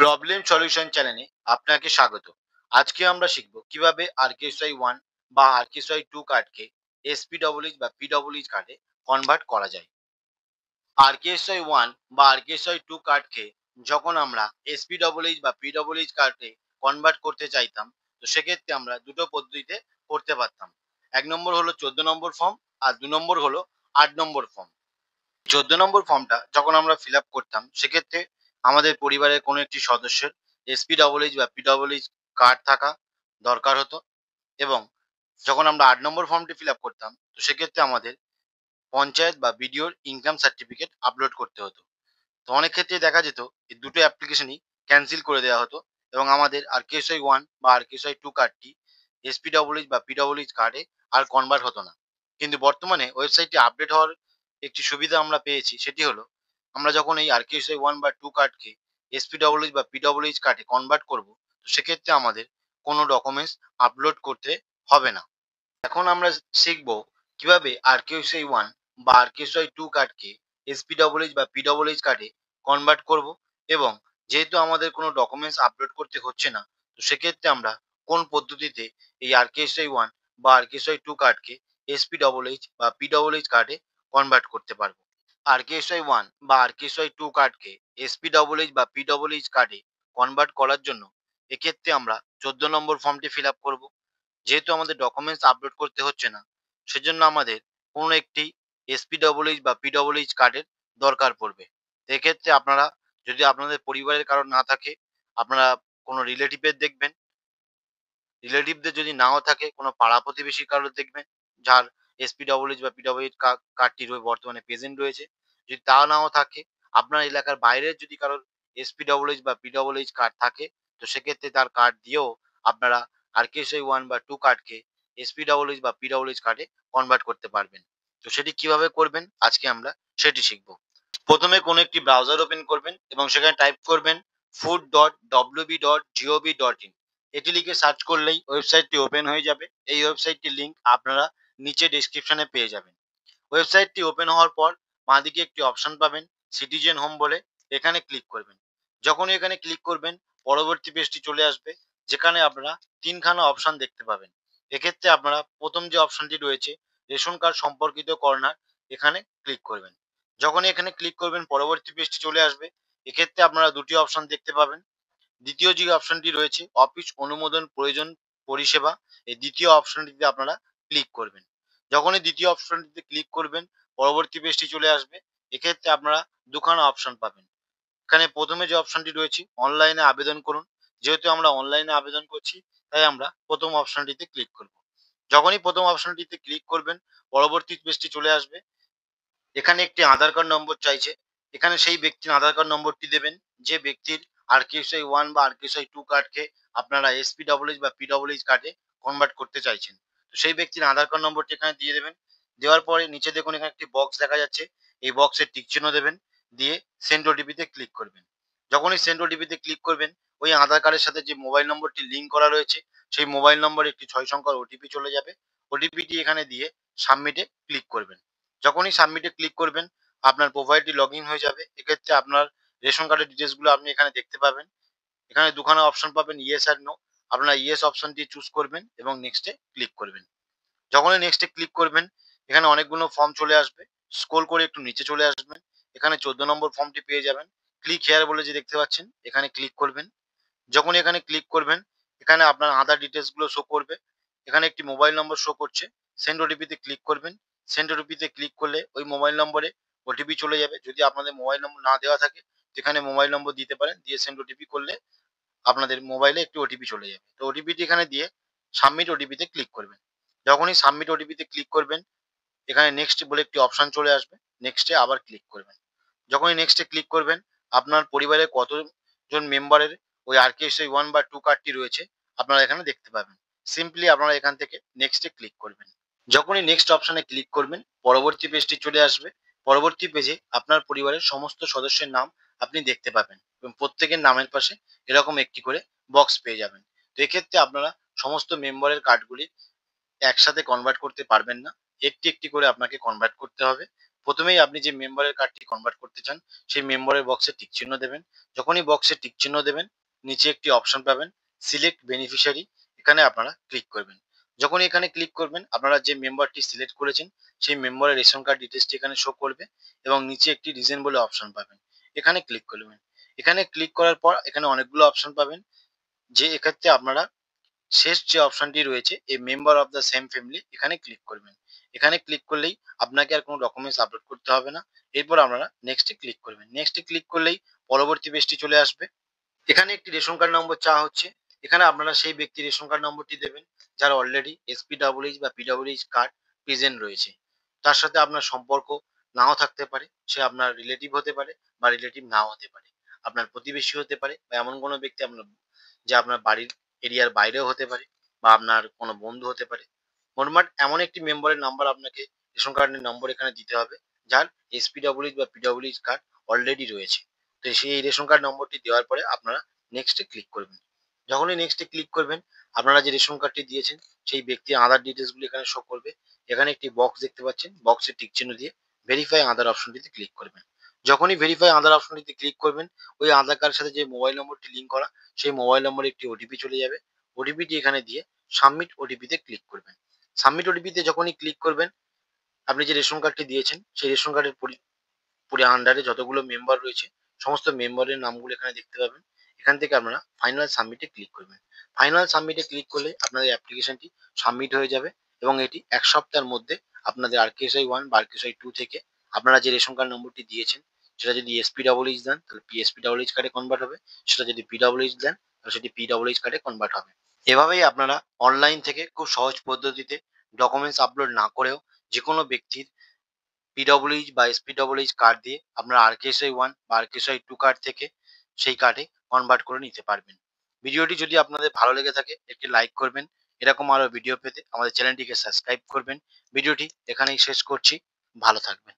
Problem solution চ্যানেলে আপনাকে স্বাগত। আজকে আমরা শিখব কিভাবে আরকেএসওয়াই 1 বা আরকেএসওয়াই 2 কার্ডকে এসপিডব্লিউএইচ বা পিডব্লিউএইচ কার্ডে কনভার্ট করা যায়। আরকেএসওয়াই 1 বা আরকেএসওয়াই 2 কার্ডকে যখন আমরা এসপিডব্লিউএইচ বা পিডব্লিউএইচ কার্ডে কনভার্ট করতে চাইতাম, তো সেক্ষেত্রে আমরা দুটো পদ্ধতিতে করতে পারতাম। ১ নম্বর হলো ১৪ নম্বর ফর্ম, আর ২ নম্বর হলো ৮ নম্বর ফর্ম। ১৪ নম্বর ফর্মটা যখন আমরা ফিল আপ করতাম, সেক্ষেত্রে আমাদের পরিবারের কোনো একটি সদস্যের এসপিডব্লিউএইচ বা পিডব্লিউএইচ কার্ড থাকা দরকার হতো, এবং যখন আমরা ৮ নম্বর ফর্মটি ফিল আপ করতাম, তো সেক্ষেত্রে আমাদের পঞ্চায়েত বা বিডিওর ইনকাম সার্টিফিকেট আপলোড করতে হতো। তো অনেক ক্ষেত্রে দেখা যেত এই দুটো অ্যাপ্লিকেশনই ক্যান্সেল করে দেওয়া হতো, এবং আমাদের আরকেএসওয়াই 1 বা আরকেএসওয়াই 2 কার্ডটি এসপিডব্লিউএইচ বা পিডব্লিউএইচ কার্ডে আর কনভার্ট হতো না। কিন্তু বর্তমানে ওয়েবসাইটটি আপডেট হওয়ার একটি সুবিধা আমরা পেয়েছি, সেটি হলো আমরা যখন এই আরকেএসওয়াই 1 বা 2 কার্ডকে এসপিডব্লিউএইচ বা পিডব্লিউএইচ কার্ডে কনভার্ট করব, তো সেক্ষেত্রে আমাদের কোনো ডকুমেন্টস আপলোড করতে হবে না। এখন আমরা শিখব কিভাবে আরকেএসওয়াই 1 বা আরকেএসওয়াই 2 কার্ডকে এসপিডব্লিউএইচ বা পিডব্লিউএইচ কার্ডে কনভার্ট করব, এবং যেহেতু আমাদের কোনো ডকুমেন্টস আপলোড করতে হচ্ছে না, তো সেক্ষেত্রে আমরা কোন পদ্ধতিতে এই আরকেএসওয়াই 1 বা আরকেএসওয়াই 2 কার্ডকে এসপিডব্লিউএইচ বা পিডব্লিউএইচ কার্ডে কনভার্ট করতে পারবো। আরকেএসওয়াই 1 বা আরকেএসওয়াই 2 কার্ডকে এসপিডব্লিউএইচ বা পিডব্লিউএইচ কার্ডে কনভার্ট করার জন্য এক্ষেত্রে আমরা ১৪ নম্বর ফর্মটি ফিল আপ করব। যেহেতু আমাদের ডকুমেন্টস আপলোড করতে হচ্ছে না, সেজন্য আমাদের কোনো একটি এসপিডব্লিউএইচ বা পিডব্লিউএইচ কার্ডের দরকার পড়বে। তো এক্ষেত্রে আপনারা, যদি আপনাদের পরিবারের কারোর না থাকে, আপনারা কোনো রিলেটিভের দেখবেন। রিলেটিভদের যদি নাও থাকে, কোনো পাড়া প্রতিবেশী কারোর দেখবেন যার এসপিডব্লিউএইচ বা পিডব্লিউএইচ কার্ডটি বর্তমানে প্রেজেন্ট রয়েছে। যদি তা নাও থাকে, আপনার এলাকার বাইরের যদি কারোর এসপিডব্লিউএইচ বা পিডব্লিউএইচ কার্ড থাকে, তো সেক্ষেত্রে তার কার্ড দিয়েও আপনারা আরকেএসওয়াই 1 বা 2 কার্ডকে এসপিডব্লিউএইচ বা পিডব্লিউএইচ কার্ডে কনভার্ট করতে পারবেন। তো সেটি কিভাবে করবেন আজকে আমরা সেটি শিখব। প্রথমে কোনো একটি ব্রাউজার ওপেন করবেন এবং সেখানে টাইপ করবেন food.wb.gov.in। এটি লিখে সার্চ করলেই ওয়েবসাইটটি ওপেন হয়ে যাবে। এই ওয়েবসাইটটির লিঙ্ক আপনারা নিচে ডেসক্রিপশনে পেয়ে যাবেন। ওয়েবসাইটটি ওপেন হওয়ার পর বাঁদিকে একটি অপশন পাবেন সিটিজেন হোম বলে, এখানে ক্লিক করবেন। যখনই এখানে ক্লিক করবেন, পরবর্তী পেজটি চলে আসবে, যেখানে আপনারা তিনখানা অপশন দেখতে পাবেন। এক্ষেত্রে আপনারা প্রথম যে অপশনটি রয়েছে রেশন কার্ড সম্পর্কিত কর্নার, এখানে ক্লিক করবেন। যখনই এখানে ক্লিক করবেন, পরবর্তী পেজটি চলে আসবে। এক্ষেত্রে আপনারা দুটি অপশন দেখতে পাবেন। দ্বিতীয় যে অপশনটি রয়েছে অফিস অনুমোদন প্রয়োজন পরিষেবা, এই দ্বিতীয় অপশনটিতে আপনারা ক্লিক করবেন। যখনই দ্বিতীয় অপশনটিতে ক্লিক করবেন, পরবর্তী পেজটি চলে আসবে। এক্ষেত্রে আপনারা দুখানা অপশন পাবেন। এখানে প্রথমে যে অপশনটি রয়েছে অনলাইনে আবেদন করুন, যেহেতু আমরা অনলাইনে আবেদন করছি, তাই আমরা প্রথম অপশনটিতে ক্লিক করব। যখনই প্রথম অপশনটিতে ক্লিক করবেন, পরবর্তী পেজটি চলে আসবে। এখানে একটি আধার কার্ড নম্বর চাইছে। এখানে সেই ব্যক্তির আধার কার্ড নম্বরটি দেবেন, যে ব্যক্তির আরকেএসওয়াই 1 বা আরকেএসওয়াই 2 কার্ডকে আপনারা এসপিডব্লিউএইচ বা পিডব্লিউএইচ কার্ডে কনভার্ট করতে চাইছেন। তো সেই ব্যক্তির আধার কার্ড নম্বরটি এখানে দিয়ে দেবেন। দেওয়ার পরে নিচে দেখুন এখানে একটি বক্স দেখা যাচ্ছে। এই বক্সে টিক চিহ্ন দেবেন, দিয়ে সেন্ড ওটিপিতে ক্লিক করবেন। যখনই সেন্ড ওটিপিতে ক্লিক করবেন, ওই আধার কার্ডের সাথে যে মোবাইল নম্বরটি লিঙ্ক করা রয়েছে, সেই মোবাইল নম্বরে একটি ৬ সংখ্যার ওটিপি চলে যাবে। ওটিপিটি এখানে দিয়ে সাবমিটে ক্লিক করবেন। যখনই সাবমিটে ক্লিক করবেন, আপনার প্রোফাইলটি লগ ইন হয়ে যাবে। এক্ষেত্রে আপনার রেশন কার্ডের ডিটেলসগুলো আপনি এখানে দেখতে পাবেন। এখানে দুখানা অপশন পাবেন, ইয়েস আর নো। আপনারা ইয়েস অপশনটি চুজ করবেন এবং নেক্সটে ক্লিক করবেন। যখনই নেক্সটে ক্লিক করবেন, এখানে অনেকগুলো ফর্ম চলে আসবে। স্ক্রল করে একটু নিচে চলে আসবেন। এখানে ১৪ নম্বর ফর্মটি পেয়ে যাবেন। ক্লিক হেয়ার বলে যে দেখতে পাচ্ছেন, এখানে ক্লিক করবেন। যখনই এখানে ক্লিক করবেন, এখানে আপনার আধার ডিটেলসগুলো শো করবে। এখানে একটি মোবাইল নম্বর শো করছে। সেন্ড ওটিপিতে ক্লিক করবেন। সেন্ড ওটিপিতে ক্লিক করলে ওই মোবাইল নম্বরে ওটিপি চলে যাবে। যদি আপনাদের মোবাইল নম্বর না দেওয়া থাকে, সেখানে মোবাইল নম্বর দিতে পারেন। দিয়ে সেন্ড ওটিপি করলে আপনাদের মোবাইলে একটি ওটিপি চলে যাবে। তো ওটিপিটি এখানে দিয়ে সাবমিট ওটিপিতে ক্লিক করবেন। যখনই সাবমিট ওটিপিতে ক্লিক করবেন, এখানে নেক্সট বলে একটি অপশন চলে আসবে। নেক্সটে আবার ক্লিক করবেন। যখনই নেক্সটে ক্লিক করবেন, আপনার পরিবারের কতজন মেম্বারের ওই আরকেএসওয়াই 1 বা 2 কার্ডটি রয়েছে আপনারা এখানে দেখতে পাবেন। সিম্পলি আপনারা এখান থেকে নেক্সটে ক্লিক করবেন। যখনই নেক্সট অপশনে ক্লিক করবেন, পরবর্তী পেজটি চলে আসবে। পরবর্তী পেজে আপনার পরিবারের সমস্ত সদস্যের নাম আপনি দেখতে পাবেন, এবং প্রত্যেকের নামের পাশে এরকম একটি করে বক্স পেয়ে যাবেন। তো এক্ষেত্রে আপনারা সমস্ত মেম্বারের কার্ডগুলি একসাথে কনভার্ট করতে পারবেন না। একটি, একটি করে আপনাকে কনভার্ট করতে হবে। প্রথমেই আপনি যে মেম্বারের কার্ডটি কনভার্ট করতে চান সেই মেম্বারের বক্সে টিক চিহ্ন দেবেন। যখনই বক্সে টিক চিহ্ন দেবেন নিচে একটি অপশন পাবেন সিলেক্ট বেনিফিশিয়ারি, এখানে আপনারা ক্লিক করবেন। যখনই এখানে ক্লিক করবেন আপনারা যে মেম্বারটি সিলেক্ট করেছেন সেই মেম্বারের রেশন কার্ড ডিটেলসটি এখানে শো করবে এবং নিচে একটি রিজন বলে অপশন পাবেন, এখানে ক্লিক করবেন। এখানে ক্লিক করার পর এখানে অনেকগুলো অপশন পাবেন, যে এক্ষেত্রে আপনারা শেষ যে অপশনটি রয়েছে এই member of the same family এখানে ক্লিক করবেন। এখানে ক্লিক করলেই আপনাকে আর কোনো ডকুমেন্টস আপলোড করতে হবে না। এরপর আপনারা নেক্সটে ক্লিক করবেন। নেক্সটে ক্লিক করলেই পরবর্তী পেজটি চলে আসবে। এখানে একটি রেশন কার্ড নম্বর চাওয়া হচ্ছে। এখানে আপনারা সেই ব্যক্তির রেশন কার্ড নম্বরটি দেবেন যার অলরেডি এসপিডব্লিউএইচ বা পিডব্লিউএইচ কার্ড প্রেজেন্ট রয়েছে। তার সাথে আপনার সম্পর্ক নাও থাকতে পারে, সে আপনার রিলেটিভ হতে পারে বা রিলেটিভ নাও হতে পারে, আপনার প্রতিবেশী হতে পারে বা এমন কোনো ব্যক্তি আপনার যে আপনার বাড়ির এরিয়ার বাইরেও হতে পারে বা আপনার কোনো বন্ধু হতে পারে। মোটমাট এমন একটি মেম্বারের নাম্বার আপনাকে রেশন কার্ডের নম্বর এখানে দিতে হবে যার এসপিডব্লিউএইচ বা পিডব্লিউএইচ কার্ড অলরেডি রয়েছে। তো সেই রেশন কার্ড নম্বরটি দেওয়ার পরে আপনারা নেক্সটে ক্লিক করবেন। যখনই নেক্সটে ক্লিক করবেন আপনারা যে রেশন কার্ডটি দিয়েছেন সেই ব্যক্তির আধার ডিটেলসগুলো এখানে শো করবে। এখানে একটি বক্স দেখতে পাচ্ছেন, বক্সে টিক চিহ্ন দিয়ে ভেরিফাই আধার অপশনটিতে ক্লিক করবেন। যখনই ভেরিফাই আধার অপশনটিতে ক্লিক করবেন ওই আধার কার্ডের সাথে যে মোবাইল নম্বরটি লিঙ্ক করা সেই মোবাইল নম্বরে একটি ওটিপি চলে যাবে। ওটিপিটি এখানে দিয়ে সাবমিট ওটিপিতে ক্লিক করবেন। সাবমিট ওটিপিতে যখনই ক্লিক করবেন আপনি যে রেশন কার্ডটি দিয়েছেন সেই রেশন কার্ডের পুরো আন্ডারে যতগুলো মেম্বার রয়েছে সমস্ত মেম্বারের নামগুলো এখানে দেখতে পাবেন। এখান থেকে আপনারা ফাইনাল সাবমিটে ক্লিক করবেন। ফাইনাল সাবমিটে ক্লিক করলে আপনাদের অ্যাপ্লিকেশনটি সাবমিট হয়ে যাবে এবং এটি ১ সপ্তাহের মধ্যে আপনাদের আরকেএসওয়াই 1 বা আরকেএসওয়াই 2 থেকে আপনারা যে রেশন কার্ড নম্বরটি দিয়েছেন সেটা যদি এসপিডব্লিউএইচ দেন তাহলে এসপিডব্লিউএইচ কার্ডে কনভার্ট হবে, সেটা যদি পিডব্লিউএইচ দেন তাহলে সেটি পিডব্লিউএইচ কার্ডে কনভার্ট হবে। এভাবেই আপনারা অনলাইন থেকে খুব সহজ পদ্ধতিতে ডকুমেন্টস আপলোড না করেও যেকোনো ব্যক্তির পিডব্লিউএইচ বা এসপিডব্লিউএইচ কার্ড দিয়ে আপনারা আরকেএসওয়াই 1 বা আরকেএসওয়াই 2 কার্ড থেকে সেই কার্ডে কনভার্ট করে নিতে পারবেন। ভিডিওটি যদি আপনাদের ভালো লেগে থাকে একটি লাইক করবেন। এরকম আরো ভিডিও পেতে আমাদের চ্যানেলটিকে সাবস্ক্রাইব করবেন। ভিডিওটি এখানেই শেষ করছি। ভালো থাকবেন।